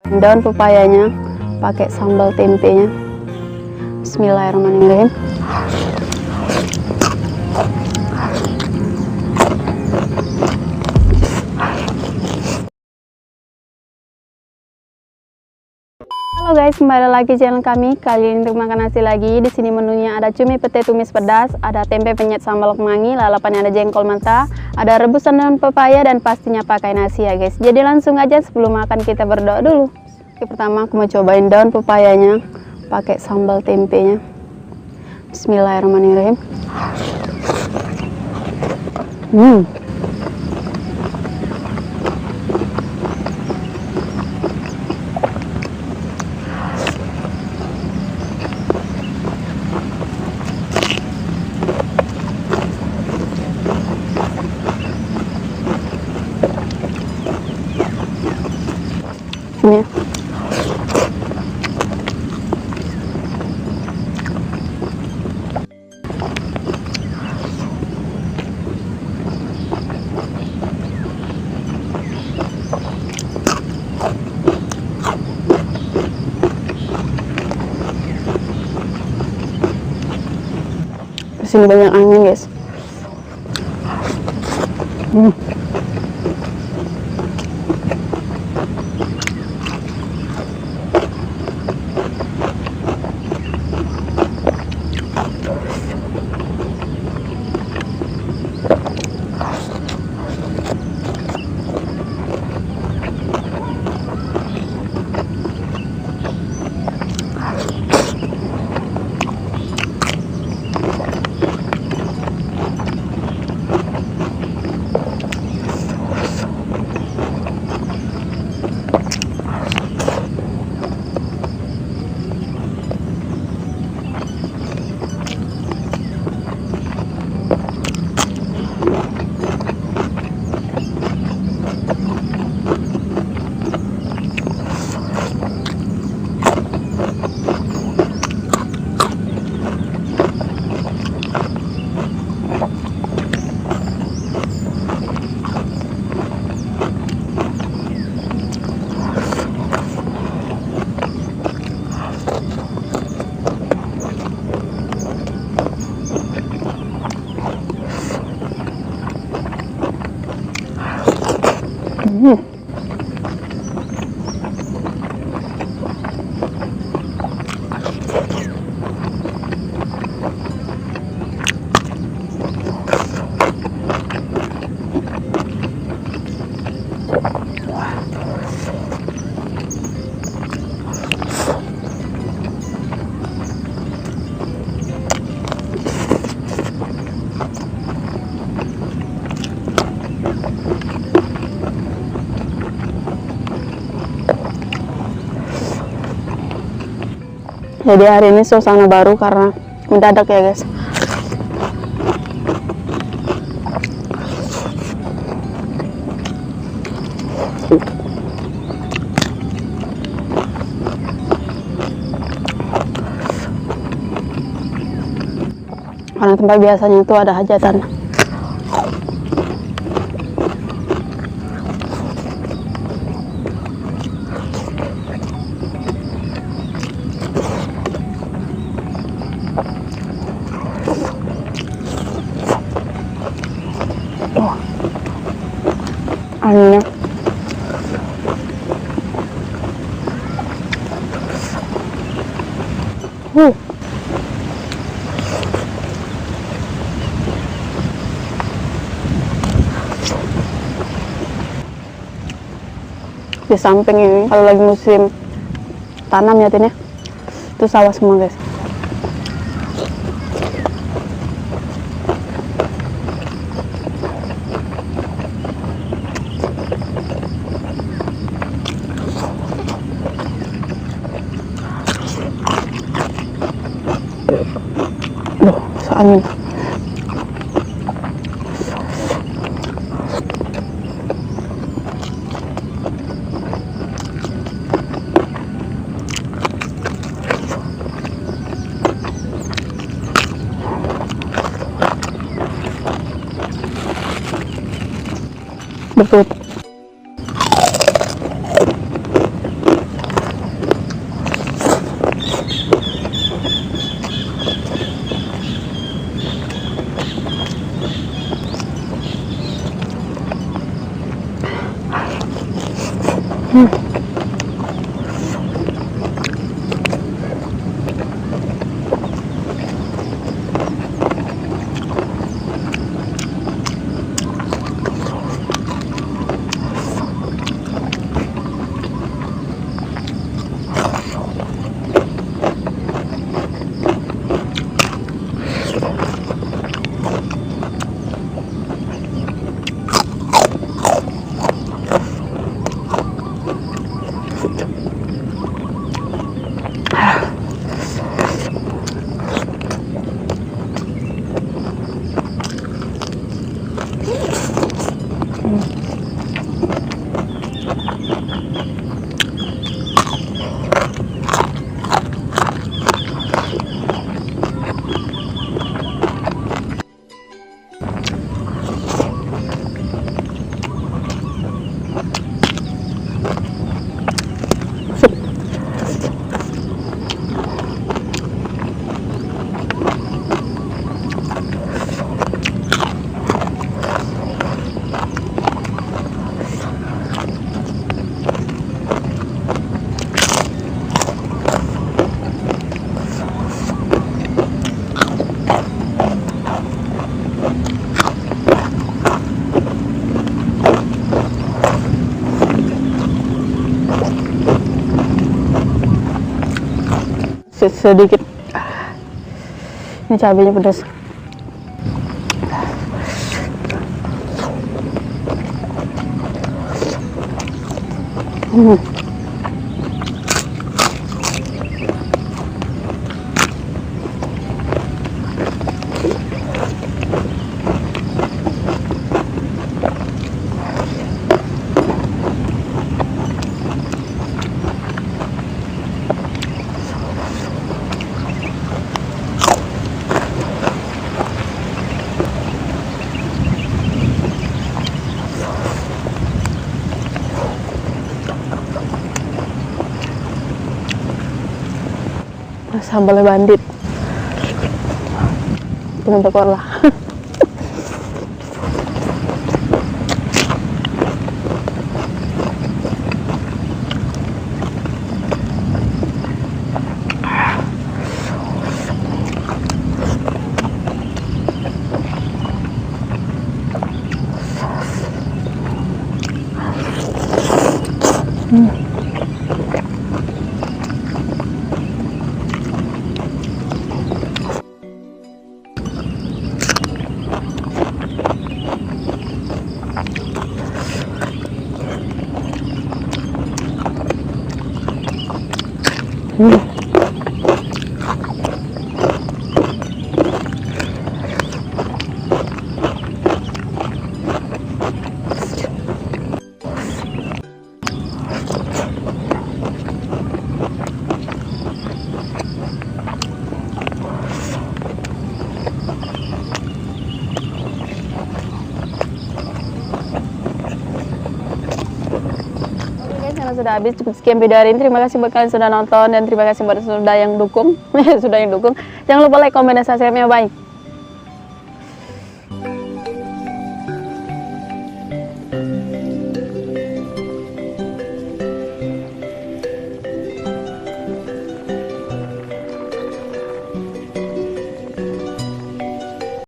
Daun pepayanya pakai sambal tempenya. Bismillahirrahmanirrahim. Halo guys, kembali lagi channel kami. Kali ini untuk makan nasi lagi. Di sini menunya ada cumi pete tumis pedas, ada tempe penyet sambal kemangi, lalapannya ada jengkol mentah, ada rebusan daun pepaya, dan pastinya pakai nasi ya guys. Jadi langsung aja, sebelum makan kita berdoa dulu. Oke, pertama aku mau cobain daun pepayanya pakai sambal tempenya. Bismillahirrahmanirrahim. Ini sini banyak angin guys. Jadi hari ini suasana baru karena mendadak ya guys. Karena tempat biasanya itu ada hajatan. Anginnya di samping ini kalau lagi musim tanam ya Tin ya, itu sawah semua guys. Angin. Betul. sedikit. Ini cabenya pedas. Sambalnya bandit dengan tekor lah. Sudah habis, cukup sekian video hari ini. Terima kasih buat kalian sudah nonton dan terima kasih buat sudah yang dukung. Sudah yang dukung. Jangan lupa like, komen, dan subscribe-nya. Bye.